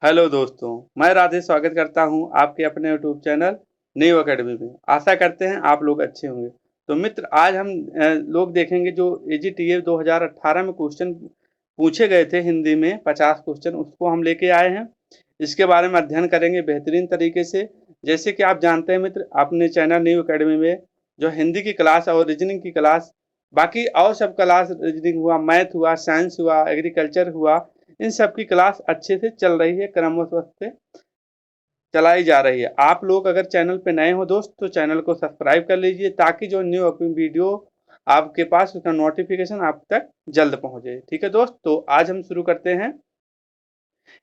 Hello दोस्तों, मैं राधे स्वागत करता हूं आपके अपने यूट्यूब चैनल न्यू एकेडमी में। आशा करते हैं आप लोग अच्छे होंगे। तो मित्र, आज हम लोग देखेंगे जो एजीटीए 2018 में क्वेश्चन पूछे गए थे हिंदी में 50 क्वेश्चन, उसको हम लेके आए हैं। इसके बारे में अध्ययन करेंगे बेहतरीन तरीके से। जैसे कि आप जानते हैं मित्र, अपने चैनल न्यू एकेडमी में जो हिंदी की क्लास और रीजनिंग की क्लास, बाकी और सब क्लास, रीजनिंग हुआ, मैथ हुआ, साइंस हुआ, एग्रीकल्चर हुआ, इन सब की क्लास अच्छे से चल रही है, क्रमवश से चलाई जा रही है। आप लोग अगर चैनल पे नए हो दोस्त, तो चैनल को सब्सक्राइब कर लीजिए ताकि जो न्यू वीडियो आपके पास, उसका नोटिफिकेशन आप तक जल्द पहुंचे। ठीक है दोस्त, तो आज हम शुरू करते हैं।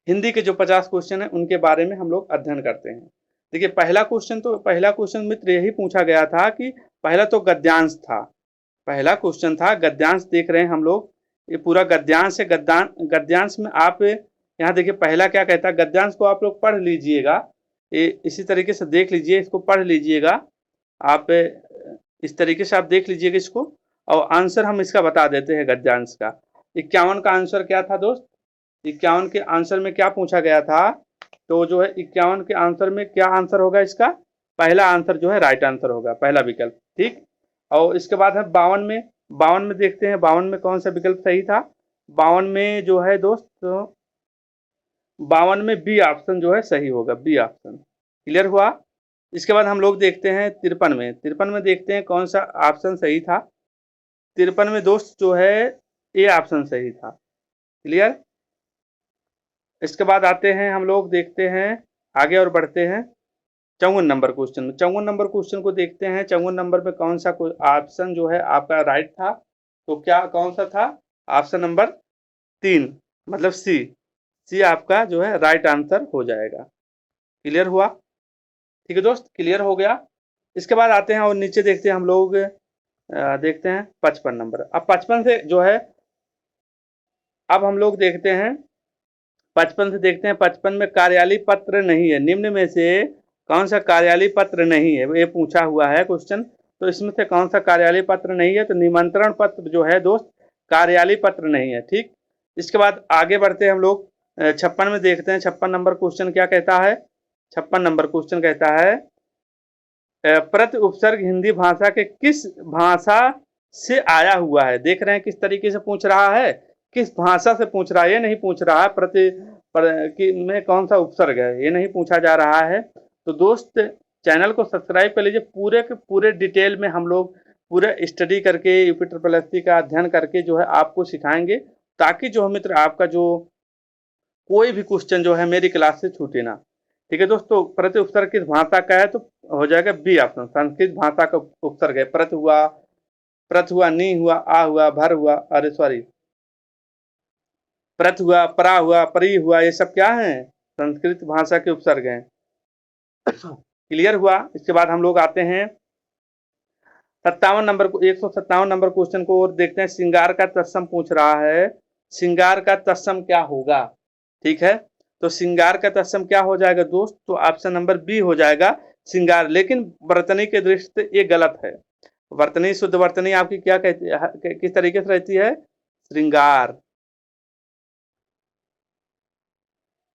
हिंदी के जो 50 क्वेश्चन है उनके बारे में हम लोग अध्ययन करते हैं। देखिए, पहला क्वेश्चन मित्र यही पूछा गया था कि पहला तो गद्यांश था। पहला क्वेश्चन था गद्यांश। देख रहे हैं हम लोग, ये पूरा गद्यांश है। गद्यांश में आप यहाँ देखिए पहला क्या कहता है। गद्यांश को आप लोग पढ़ लीजिएगा, ये इसी तरीके से देख लीजिए, इसको पढ़ लीजिएगा आप। इस तरीके से आप देख लीजिएगा इसको, और आंसर हम इसका बता देते हैं गद्यांश का। 51 का आंसर क्या था दोस्त? 51 के आंसर में क्या पूछा गया था? तो जो है 51 के आंसर में क्या आंसर होगा इसका? पहला आंसर जो है राइट आंसर होगा, पहला विकल्प। ठीक। और इसके बाद है 52 में। 52 में देखते हैं 52 में कौन सा विकल्प सही था। 52 में जो है दोस्त, 52 में बी ऑप्शन जो है सही होगा, बी ऑप्शन। क्लियर हुआ? इसके बाद हम लोग देखते हैं 53 में। 53 में देखते हैं कौन सा ऑप्शन सही था। 53 में दोस्त जो है ए ऑप्शन सही था। क्लियर? इसके बाद आते हैं हम लोग, देखते हैं आगे और बढ़ते हैं 54 नंबर क्वेश्चन में। 54 नंबर क्वेश्चन को देखते हैं। 54 नंबर पे कौन सा ऑप्शन जो है आपका राइट था? तो क्या कौन सा था? ऑप्शन नंबर 3, मतलब सी। सी आपका जो है राइट आंसर हो जाएगा। क्लियर हुआ? ठीक है दोस्त, क्लियर हो गया। इसके बाद आते हैं और नीचे देखते हैं हम लोग, देखते हैं 55 नंबर। अब 55 से जो है, अब हम लोग देखते हैं 55 से, देखते हैं 55 में कार्यालय पत्र नहीं है, निम्न में से कौन सा कार्यालय पत्र नहीं है, ये पूछा हुआ है क्वेश्चन। तो इसमें से कौन सा कार्यालय पत्र नहीं है? तो निमंत्रण पत्र जो है दोस्त, कार्यालय पत्र नहीं है। ठीक। इसके बाद आगे बढ़ते हैं हम लोग, 56 में देखते हैं 56 नंबर क्वेश्चन क्या कहता है। 56 नंबर क्वेश्चन कहता है, प्रति उपसर्ग हिंदी भाषा के किस भाषा से आया हुआ है? देख रहे हैं किस तरीके से पूछ रहा है, किस भाषा से पूछ रहा है। ये नहीं पूछ रहा है में कौन सा उपसर्ग है, ये नहीं पूछा जा रहा है। तो दोस्त, चैनल को सब्सक्राइब कर लीजिए। पूरे के पूरे डिटेल में हम लोग पूरे स्टडी करके, यूपी ट्रिपल एस सी का अध्ययन करके जो है आपको सिखाएंगे, ताकि जो मित्र आपका जो कोई भी क्वेश्चन जो है मेरी क्लास से छूटे ना। ठीक है दोस्तों, प्रति उपसर्ग किस भाषा का है? तो हो जाएगा बी ऑप्शन, संस्कृत भाषा का उपसर्ग है। प्रत हुआ, नी हुआ, आ हुआ, भर हुआ, अरे सॉरी, प्रत हुआ, परा हुआ, परी हुआ, ये सब क्या है? संस्कृत भाषा के उपसर्ग हैं। क्लियर हुआ? इसके बाद हम लोग आते हैं 57 नंबर को, 157 नंबर क्वेश्चन को और देखते हैं। श्रृंगार का तत्सम पूछ रहा है। श्रृंगार का तत्सम क्या होगा? ठीक है, तो श्रृंगार का तत्सम क्या हो जाएगा दोस्त? तो ऑप्शन नंबर बी हो जाएगा, श्रृंगार। लेकिन वर्तनी के दृष्टि से ये गलत है। वर्तनी, शुद्ध वर्तनी आपकी क्या कहती है, किस तरीके से रहती है? श्रृंगार।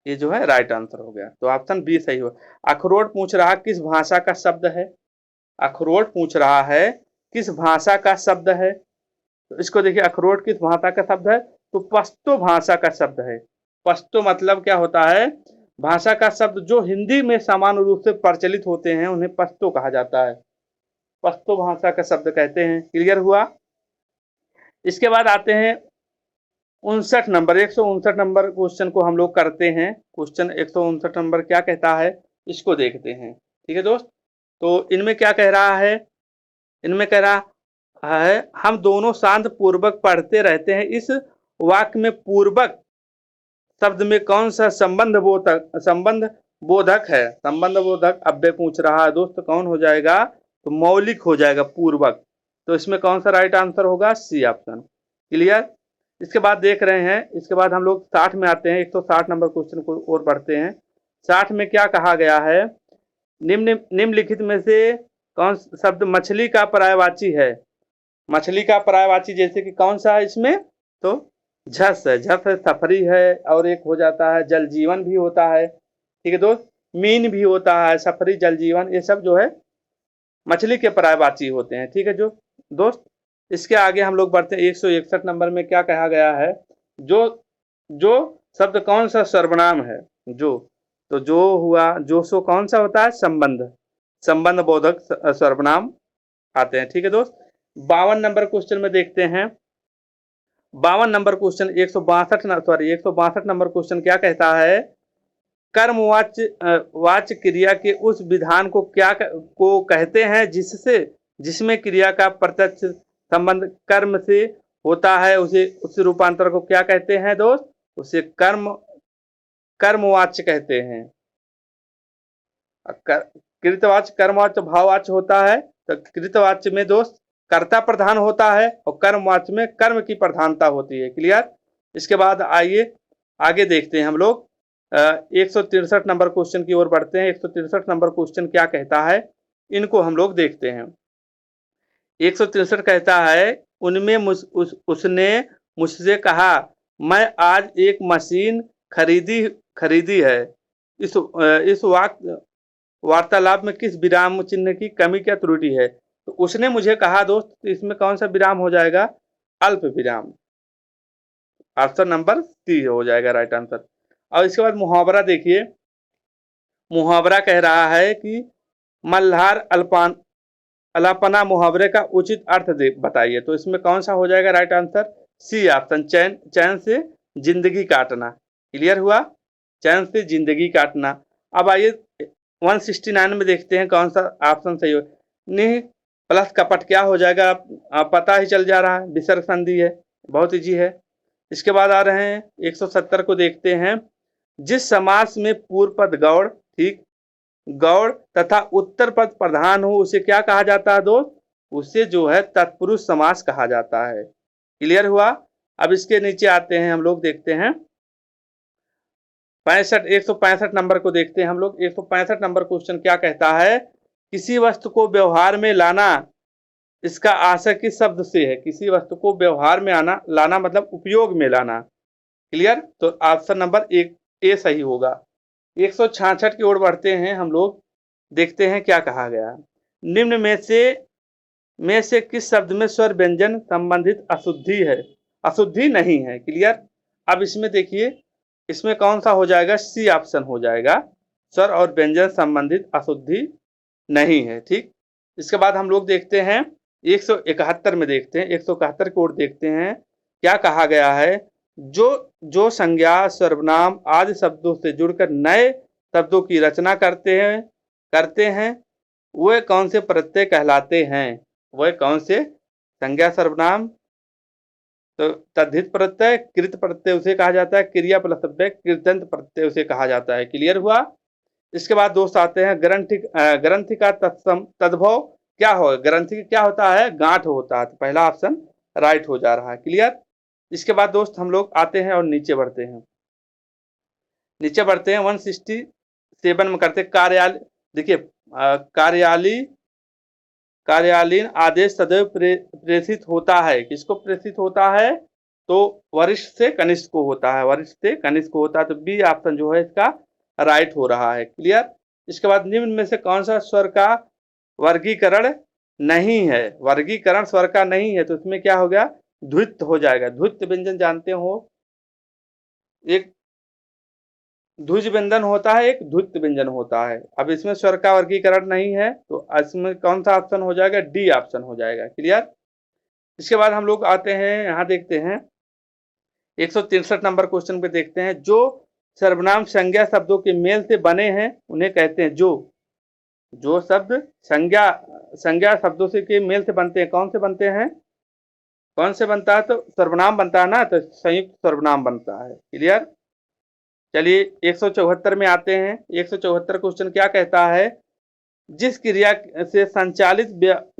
ये जो है राइट आंसर हो गया, तो ऑप्शन बी सही हो। अखरोट पूछ रहा किस भाषा का शब्द है? अखरोट पूछ रहा है किस भाषा का शब्द है? तो इसको देखिए, अखरोट किस भाषा का शब्द है? तो पश्तो भाषा का शब्द है। पश्तो मतलब क्या होता है? भाषा का शब्द जो हिंदी में सामान्य रूप से प्रचलित होते हैं, उन्हें पश्तो कहा जाता है। पश्तो भाषा का शब्द कहते हैं। क्लियर हुआ? इसके बाद आते हैं 59 नंबर, 159 नंबर क्वेश्चन को हम लोग करते हैं। क्वेश्चन 159 नंबर क्या कहता है, इसको देखते हैं। ठीक है दोस्त, तो इनमें क्या कह रहा है? इनमें कह रहा है, हम दोनों शांत पूर्वक पढ़ते रहते हैं। इस वाक्य में पूर्वक शब्द में कौन सा संबंध बोधक है? संबंध बोधक अव्यय पूछ रहा है दोस्त, कौन हो जाएगा? तो मौलिक हो जाएगा, पूर्वक। तो इसमें कौन सा राइट आंसर होगा? C option. क्लियर? इसके बाद देख रहे हैं, इसके बाद हम लोग 60 में आते हैं। 160 नंबर क्वेश्चन को और बढ़ते हैं। 60 में क्या कहा गया है? निम्नलिखित में से कौन शब्द मछली का पर्यायवाची है? मछली का पर्यायवाची जैसे कि कौन सा है इसमें? तो झस है, झस है सफरी है, और एक हो जाता है जल जीवन भी होता है। ठीक है दोस्त, मीन भी होता है, सफरी, जल जीवन, ये सब जो है मछली के पर्यायवाची होते हैं। ठीक है जो दोस्त, इसके आगे हम लोग बढ़ते हैं 161 नंबर में। क्या कहा गया है? जो जो शब्द कौन सा सर्वनाम है? जो, तो जो हुआ, जो सो कौन सा होता है? संबंध, संबंध बोधक सर्वनाम आते हैं। ठीक है दोस्त, 52 नंबर क्वेश्चन में देखते हैं। 52 नंबर क्वेश्चन, 162 नंबर क्वेश्चन क्या कहता है? कर्मवाच्य वाच्य क्रिया के उस विधान को को कहते हैं जिससे, जिसमें क्रिया का प्रत्यक्ष संबंध कर्म से होता है, उसे, उस रूपांतर को क्या कहते हैं दोस्त? उसे कर्मवाच्य कहते हैं। कृतवाच्य, कर्मवाच्य, भाववाच्य होता है। तो कृतवाच्य में दोस्त कर्ता प्रधान होता है, और कर्मवाच्य में कर्म की प्रधानता होती है। क्लियर? इसके बाद आइए आगे देखते हैं हम लोग 163 नंबर क्वेश्चन की ओर बढ़ते हैं। 163 नंबर क्वेश्चन क्या कहता है, इनको हम लोग देखते हैं। 163 कहता है, उनमें उसने मुझसे कहा, मैं आज एक मशीन खरीदी खरीदी है। इस वार्तालाप में किस विराम चिन्ह की कमी क्या त्रुटि है? तो उसने मुझे कहा दोस्त, तो इसमें कौन सा विराम हो जाएगा? अल्प विराम। ऑप्शन नंबर सी हो जाएगा राइट आंसर। और इसके बाद मुहावरा देखिए। मुहावरा कह रहा है कि मल्हार अल्पान अलापना मुहावरे का उचित अर्थ बताइए। तो इसमें कौन सा हो जाएगा राइट आंसर? सी ऑप्शन, चैन, चैन से जिंदगी काटना। क्लियर हुआ? चैन से जिंदगी काटना। अब आइए 169 में देखते हैं कौन सा ऑप्शन सही हो। निह प्लस कपट क्या हो जाएगा? आप पता ही चल जा रहा है, विसर्ग संधि है, बहुत इजी है। इसके बाद आ रहे हैं 170 को देखते हैं। जिस समास में पूर्व पद गौड़, ठीक, गौड़ तथा उत्तर पद प्रधान हो, उसे क्या कहा जाता है दोस्त? उसे जो है तत्पुरुष समास कहा जाता है। क्लियर हुआ? अब इसके नीचे आते हैं हम लोग, देखते हैं 165 नंबर को देखते हैं हम लोग। 165 नंबर क्वेश्चन क्या कहता है? किसी वस्तु को व्यवहार में लाना, इसका आशय किस शब्द से है? किसी वस्तु को व्यवहार में आना, लाना मतलब उपयोग में लाना। क्लियर? तो ऑप्शन नंबर एक ए सही होगा। 166 की ओर बढ़ते हैं हम लोग, देखते हैं क्या कहा गया। निम्न में से किस शब्द में स्वर व्यंजन संबंधित अशुद्धि है? अशुद्धि नहीं है। क्लियर? अब इसमें देखिए, इसमें कौन सा हो जाएगा? सी ऑप्शन हो जाएगा, स्वर और व्यंजन संबंधित अशुद्धि नहीं है। ठीक, इसके बाद हम लोग देखते हैं 171 में, देखते हैं 171 की ओर देखते हैं क्या कहा गया है। जो जो संज्ञा सर्वनाम आदि शब्दों से जुड़कर नए शब्दों की रचना करते हैं वे कौन से प्रत्यय कहलाते हैं? वह कौन से संज्ञा सर्वनाम, तो तद्धित प्रत्यय, कृत प्रत्यय उसे कहा जाता है, क्रिया प्लस अव्यय कृतंत प्रत्यय उसे कहा जाता है। क्लियर हुआ? इसके बाद दोस्त आते हैं ग्रंथि का तत्सम तद्भव क्या हो? ग्रंथि क्या होता है? गांठ होता है। तो पहला ऑप्शन राइट हो जा रहा है। क्लियर? इसके बाद दोस्त हम लोग आते हैं और नीचे बढ़ते हैं। नीचे बढ़ते हैं 167 में करते कार्यालय। देखिए कार्यालयीन आदेश सदैव प्रेषित होता है। किसको प्रेषित होता है? तो वरिष्ठ से कनिष्ठ को होता है, वरिष्ठ से कनिष्ठ को होता है। तो बी ऑप्शन जो है इसका राइट हो रहा है। क्लियर? इसके बाद निम्न में से कौन सा स्वर का वर्गीकरण नहीं है? वर्गीकरण स्वर का नहीं है, तो इसमें क्या हो गया? द्वित हो जाएगा। द्वित व्यंजन जानते हो, एक ध्वज व्यंजन होता है, एक द्वित व्यंजन होता है। अब इसमें स्वर का वर्गीकरण नहीं है, तो इसमें कौन सा ऑप्शन हो जाएगा? डी ऑप्शन हो जाएगा। क्लियर? इसके बाद हम लोग आते हैं, यहाँ देखते हैं 163 नंबर क्वेश्चन पे देखते हैं। जो सर्वनाम संज्ञा शब्दों के मेल से बने हैं उन्हें कहते हैं। जो शब्द संज्ञा संज्ञा शब्दों से के मेल से बनते हैं, कौन से बनते हैं? कौन से बनता है? तो सर्वनाम बनता है ना, तो संयुक्त सर्वनाम बनता है। क्लियर? चलिए 174 में आते हैं। 174 क्वेश्चन क्या कहता है? जिस क्रिया से संचालित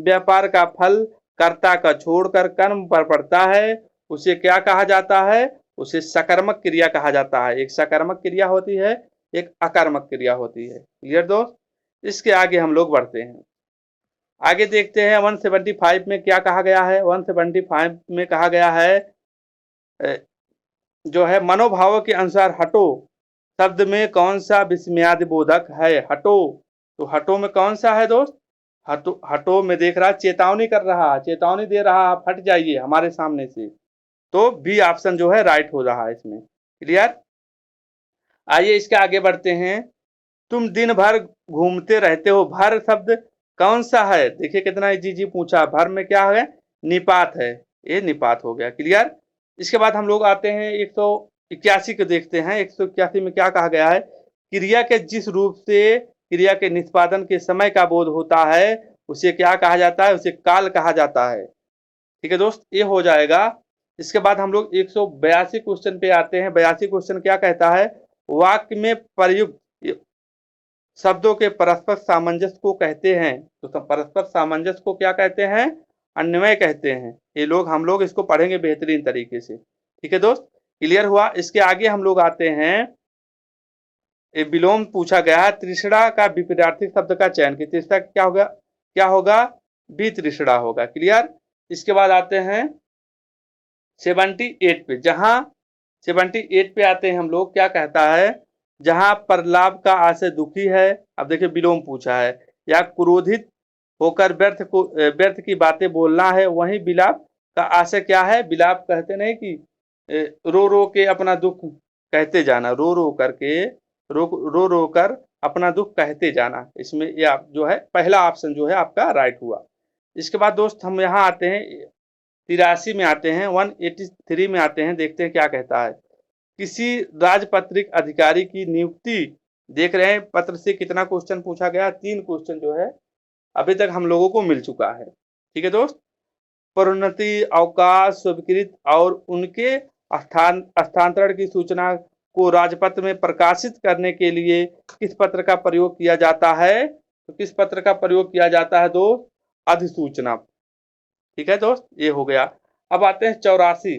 व्यापार का फल कर्ता का छोड़कर कर्म पर पड़ता है उसे क्या कहा जाता है? उसे सकर्मक क्रिया कहा जाता है। एक सकर्मक क्रिया होती है, एक अकर्मक क्रिया होती है। क्लियर दोस्त? इसके आगे हम लोग बढ़ते हैं। आगे देखते हैं 175 में क्या कहा गया है। 175 में कहा गया है जो है मनोभावों के अनुसार हटो शब्द में कौन सा विस्मयादि बोधक है? हटो, तो हटो में कौन सा है दोस्त? हटो, हटो में देख रहा चेतावनी कर रहा, चेतावनी दे रहा, आप हट जाइए हमारे सामने से। तो बी ऑप्शन जो है राइट हो रहा है इसमें। क्लियर? आइए इसके आगे बढ़ते हैं। तुम दिन भर घूमते रहते हो, भर शब्द कौन सा है? देखिए कितना इजी जी पूछा। भर में क्या है? निपात है, ये निपात हो गया। क्लियर? इसके बाद हम लोग आते हैं 181 को देखते हैं। 181 में क्या कहा गया है? क्रिया के जिस रूप से क्रिया के निष्पादन के समय का बोध होता है उसे क्या कहा जाता है? उसे काल कहा जाता है। ठीक है दोस्त, ये हो जाएगा। इसके बाद हम लोग 182 क्वेश्चन पे आते हैं। 82 क्वेश्चन क्या कहता है? वाक्य में प्रयुक्त शब्दों के परस्पर सामंजस्य को कहते हैं। तो परस्पर सामंजस्य को क्या कहते हैं? अन्वय कहते हैं। ये लोग हम लोग इसको पढ़ेंगे बेहतरीन तरीके से। ठीक है दोस्त, क्लियर हुआ? इसके आगे हम लोग आते हैं, विलोम पूछा गया है। तृष्णा का विपरीतार्थक शब्द का चयन की। तृष्णा क्या होगा? क्या होगा? वितृष्णा होगा। क्लियर? इसके बाद आते हैं 78 पे। जहां 78 पे आते हैं हम लोग, क्या कहता है? जहां पर लाभ का आशय दुखी है, अब देखिए विलोम पूछा है, या क्रोधित होकर व्यर्थ की बातें बोलना है, वहीं विलाप का आशय क्या है? विलाप कहते नहीं कि रो रो के अपना दुख कहते जाना, रो रो करके रो रो कर अपना दुख कहते जाना। इसमें ये आप जो है पहला ऑप्शन जो है आपका राइट हुआ। इसके बाद दोस्त हम यहाँ आते हैं 83 में आते हैं, 183 में आते हैं। देखते हैं क्या कहता है। किसी राजपत्रित अधिकारी की नियुक्ति, देख रहे हैं पत्र से कितना क्वेश्चन पूछा गया? 3 क्वेश्चन जो है अभी तक हम लोगों को मिल चुका है। ठीक है दोस्त, प्रोन्नति, अवकाश, स्वीकृत और उनके स्थानांतरण की सूचना को राजपत्र में प्रकाशित करने के लिए किस पत्र का प्रयोग किया जाता है? तो किस पत्र का प्रयोग किया जाता है दोस्त? अधिसूचना। ठीक है दोस्त, ये हो गया। अब आते हैं 84,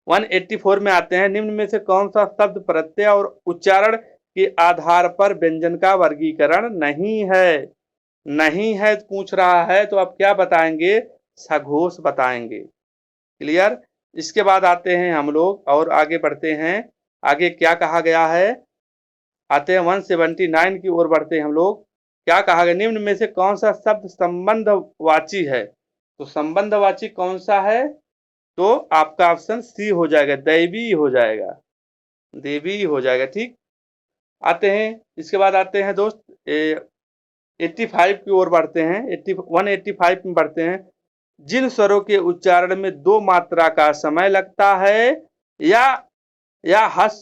184 में आते हैं। निम्न में से कौन सा शब्द प्रत्यय और उच्चारण के आधार पर व्यंजन का वर्गीकरण नहीं है? नहीं है पूछ रहा है, तो आप क्या बताएंगे? सघोष बताएंगे। क्लियर? इसके बाद आते हैं हम लोग और आगे बढ़ते हैं। आगे क्या कहा गया है? आते हैं 179 की ओर बढ़ते हैं हम लोग। क्या कहा गया? निम्न में से कौन सा शब्द संबंधवाची है? तो संबंधवाची कौन सा है? तो आपका ऑप्शन सी हो जाएगा, दैवी हो जाएगा, देवी हो जाएगा। ठीक, आते हैं इसके बाद आते हैं दोस्त 85 की ओर बढ़ते हैं। 185 में बढ़ते हैं। जिन स्वरों के उच्चारण में 2 मात्रा का समय लगता है या हस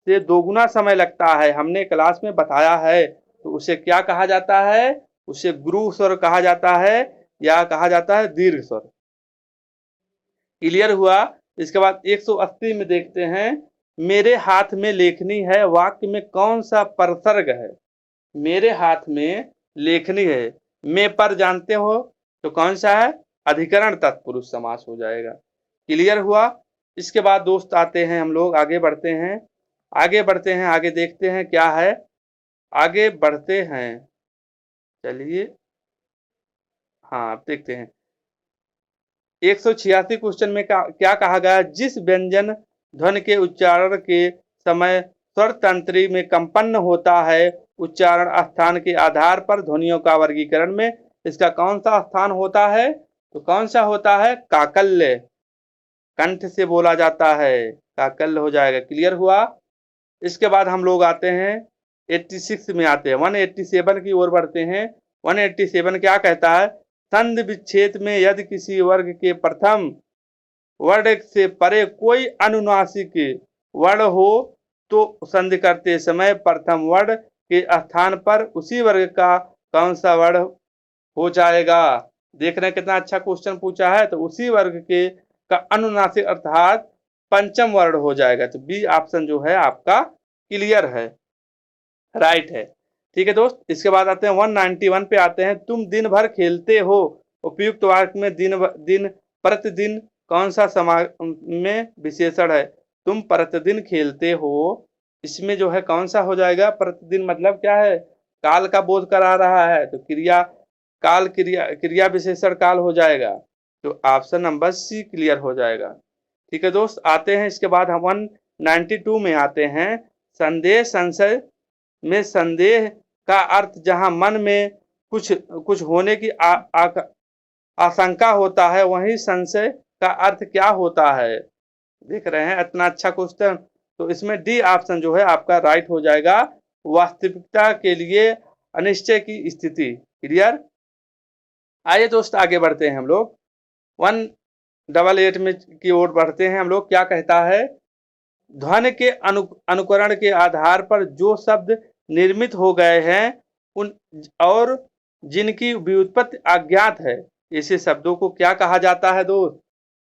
से 2 गुना समय लगता है, हमने क्लास में बताया है, तो उसे क्या कहा जाता है? उसे गुरु स्वर कहा जाता है या कहा जाता है दीर्घ स्वर। क्लियर हुआ? इसके बाद 180 में देखते हैं। मेरे हाथ में लेखनी है, वाक्य में कौन सा परसर्ग है? मेरे हाथ में लेखनी है, मैं पर जानते हो, तो कौन सा है? अधिकरण तत्पुरुष समास हो जाएगा। क्लियर हुआ? इसके बाद दोस्त आते हैं हम लोग, आगे बढ़ते हैं, आगे बढ़ते हैं, आगे देखते हैं क्या है। आगे बढ़ते हैं, चलिए हाँ देखते हैं 186 क्वेश्चन में क्या कहा गया? जिस व्यंजन ध्वनि के उच्चारण के समय स्वर तंत्री में कंपन होता है, उच्चारण स्थान के आधार पर ध्वनियों का वर्गीकरण में इसका कौन सा स्थान होता है? तो कौन सा होता है? काकल्य, कंठ से बोला जाता है, काकल्य हो जाएगा। क्लियर हुआ? इसके बाद हम लोग आते हैं 86 में आते हैं, 187 की ओर बढ़ते हैं। 187 क्या कहता है? संधि विच्छेद में यदि किसी वर्ग के प्रथम वर्ण से परे कोई अनुनासिक वर्ण हो तो संधि करते समय प्रथम वर्ण के स्थान पर उसी वर्ग का कौन सा वर्ण हो जाएगा? देख रहे हैं कितना अच्छा क्वेश्चन पूछा है। तो उसी वर्ग के का अनुनासिक अर्थात पंचम वर्ण हो जाएगा। तो बी ऑप्शन जो है आपका क्लियर है, राइट है। ठीक है दोस्त, इसके बाद आते हैं 191 पे आते हैं। तुम दिन भर खेलते हो, उपयुक्त वाक्य में दिन प्रतिदिन कौन सा समास में विशेषण है? तुम प्रतिदिन खेलते हो, इसमें जो है कौन सा हो जाएगा? प्रतिदिन मतलब क्या है? काल का बोध करा रहा है, तो क्रिया काल क्रिया क्रिया विशेषण काल हो जाएगा। तो ऑप्शन नंबर सी क्लियर हो जाएगा। ठीक है दोस्त, आते हैं इसके बाद हम 192 में आते हैं। संदेह संशय में संदेह का अर्थ जहां मन में कुछ होने की आशंका होता है, वहीं संशय का अर्थ क्या होता है। देख रहे हैं इतना अच्छा क्वेश्चन, तो इसमें डी ऑप्शन जो है आपका राइट हो जाएगा। वास्तविकता के लिए अनिश्चय की स्थिति। क्लियर। आइए दोस्त आगे बढ़ते हैं हम लोग 188 में की ओर बढ़ते हैं हम लोग। क्या कहता है, ध्वनि के अनुकरण के आधार पर जो शब्द निर्मित हो गए हैं उन और जिनकी व्युत्पत्ति अज्ञात है, ऐसे शब्दों को क्या कहा जाता है दोस्त।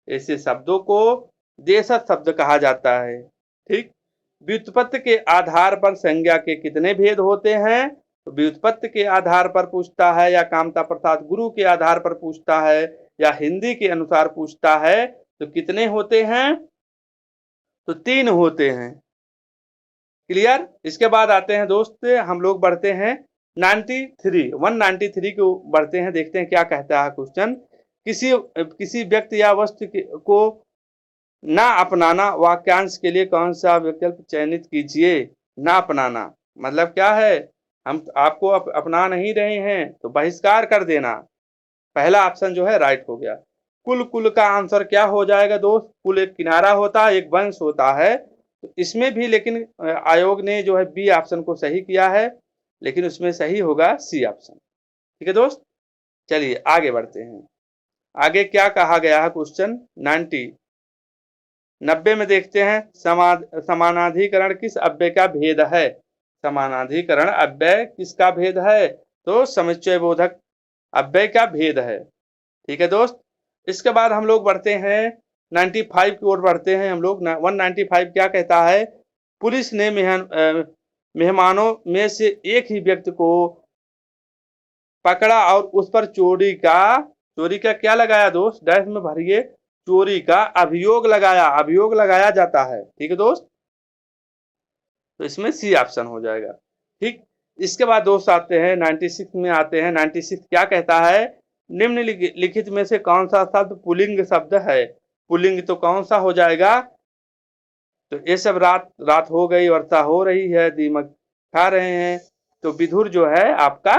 ऐसे शब्दों को देशज शब्द कहा जाता है। ठीक। व्युत्पत्ति के आधार पर संज्ञा के कितने भेद होते हैं, तो व्युत्पत्ति के आधार पर पूछता है, या कामता प्रसाद गुरु के आधार पर पूछता है, या हिंदी के अनुसार पूछता है, तो कितने होते हैं, तो 3 होते हैं। क्लियर। इसके बाद आते हैं दोस्त हम लोग बढ़ते हैं 193 को बढ़ते हैं, देखते हैं क्या कहता है क्वेश्चन। किसी व्यक्ति या वस्तु को ना अपनाना वाक्यांश के लिए कौन सा विकल्प चयनित कीजिए। ना अपनाना मतलब क्या है, हम आपको अपना नहीं रहे हैं तो बहिष्कार कर देना। पहला ऑप्शन जो है राइट हो गया। कुल का आंसर क्या हो जाएगा दोस्त। कुल एक किनारा होता है, एक वंश होता है, तो इसमें भी लेकिन आयोग ने जो है बी ऑप्शन को सही किया है, लेकिन उसमें सही होगा सी ऑप्शन। ठीक है दोस्त, चलिए आगे बढ़ते हैं। आगे क्या कहा गया है क्वेश्चन 90 में देखते हैं। समानाधिकरण किस अव्यय का भेद है। समानाधिकरण अव्यय किसका भेद है, तो समुच्चय बोधक अव्यय का भेद है। ठीक है दोस्त। इसके बाद हम लोग बढ़ते हैं 95 की ओर बढ़ते हैं हम लोग। 195 क्या कहता है, पुलिस ने मेहमानों में से एक ही व्यक्ति को पकड़ा और उस पर चोरी का क्या लगाया दोस्त, डैश में भरिए, चोरी का अभियोग लगाया जाता है। ठीक है दोस्त, तो इसमें सी ऑप्शन हो जाएगा। ठीक। इसके बाद दोस्त आते हैं 96 में आते हैं। 96 क्या कहता है, निम्नलिखित में से कौन सा शब्द पुल्लिंग शब्द है। पुल्लिंग तो कौन सा हो जाएगा, तो ये सब रात हो गई, वर्षा हो रही है, दीमक खा रहे हैं, तो विधुर जो है आपका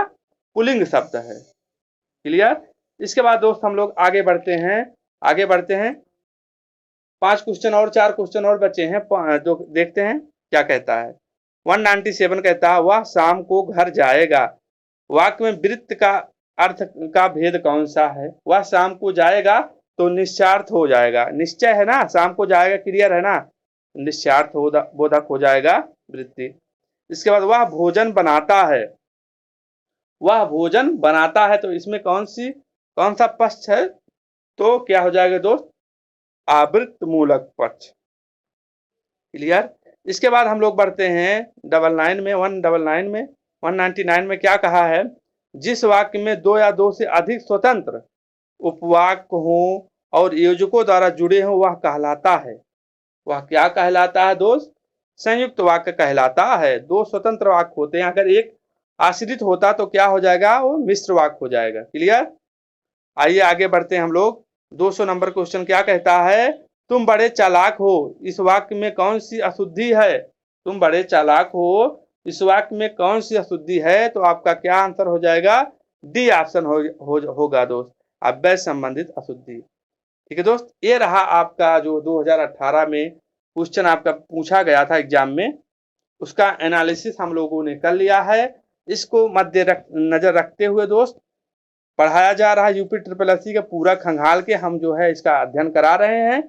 पुल्लिंग शब्द है। क्लियर। इसके बाद दोस्त हम लोग आगे बढ़ते हैं 5 क्वेश्चन और 4 क्वेश्चन और बचे हैं, जो देखते हैं क्या कहता है। 197 कहता है, वह शाम को घर जाएगा। वाक्य में वृत्त का अर्थ का भेद कौन सा है। वह शाम को जाएगा तो निश्चार्थ हो जाएगा, निश्चय है ना, शाम को जाएगा क्लियर है ना, निश्चार्थ बोधक हो जाएगा वृत्ति। इसके बाद वह भोजन बनाता है, तो इसमें कौन सा पक्ष है, तो क्या हो जाएगा दोस्त, आवृत्त मूलक पक्ष। क्लियर। इसके बाद हम लोग बढ़ते हैं 199 में क्या कहा है, जिस वाक्य में 2 या 2 से अधिक स्वतंत्र उपवाक्य हो और योजकों द्वारा जुड़े हों वह कहलाता है। वह क्या कहलाता है दोस्त, संयुक्त वाक्य कहलाता है। 2 स्वतंत्र वाक्य होते हैं, अगर एक आश्रित होता तो क्या हो जाएगा, वो मिश्र वाक्य हो जाएगा। क्लियर। आइए आगे बढ़ते हैं हम लोग। 200 नंबर क्वेश्चन क्या कहता है, तुम बड़े चालाक हो, इस वाक्य में कौन सी अशुद्धि है। तुम बड़े चालाक हो, इस वाक्य में कौन सी अशुद्धि है, तो आपका क्या आंसर हो जाएगा, डी ऑप्शन होगा दोस्त, अव्यय संबंधित अशुद्धि। ठीक है दोस्त, ये रहा आपका जो 2018 में क्वेश्चन आपका पूछा गया था एग्जाम में, उसका एनालिसिस हम लोगों ने कर लिया है। इसको नजर रखते हुए दोस्त पढ़ाया जा रहा है यूपी SSSC का पूरा खंगाल के हम जो है इसका अध्ययन करा रहे हैं।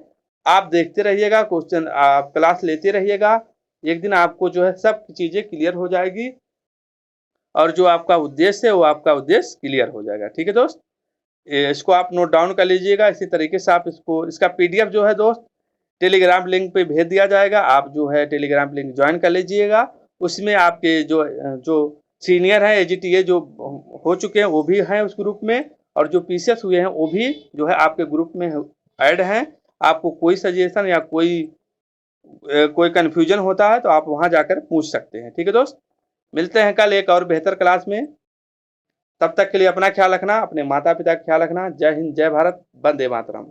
आप देखते रहिएगा, क्वेश्चन आप क्लास लेते रहिएगा, एक दिन आपको जो है सब चीजें क्लियर हो जाएगी, और जो आपका उद्देश्य है वो आपका उद्देश्य क्लियर हो जाएगा। ठीक है दोस्त, इसको आप नोट डाउन कर लीजिएगा। इसी तरीके से आप इसका PDF जो है दोस्त टेलीग्राम लिंक पे भेज दिया जाएगा, आप जो है टेलीग्राम लिंक ज्वाइन कर लीजिएगा। उसमें आपके जो सीनियर हैं AGTA जो हो चुके हैं वो भी हैं उस ग्रुप में, और जो PCS हुए हैं वो भी जो है आपके ग्रुप में ऐड हैं। आपको कोई सजेशन या कोई कन्फ्यूजन होता है तो आप वहां जाकर पूछ सकते हैं। ठीक है दोस्त, मिलते हैं कल एक और बेहतर क्लास में। तब तक के लिए अपना ख्याल रखना, अपने माता पिता का ख्याल रखना। जय हिंद, जय भारत, वंदे मातरम।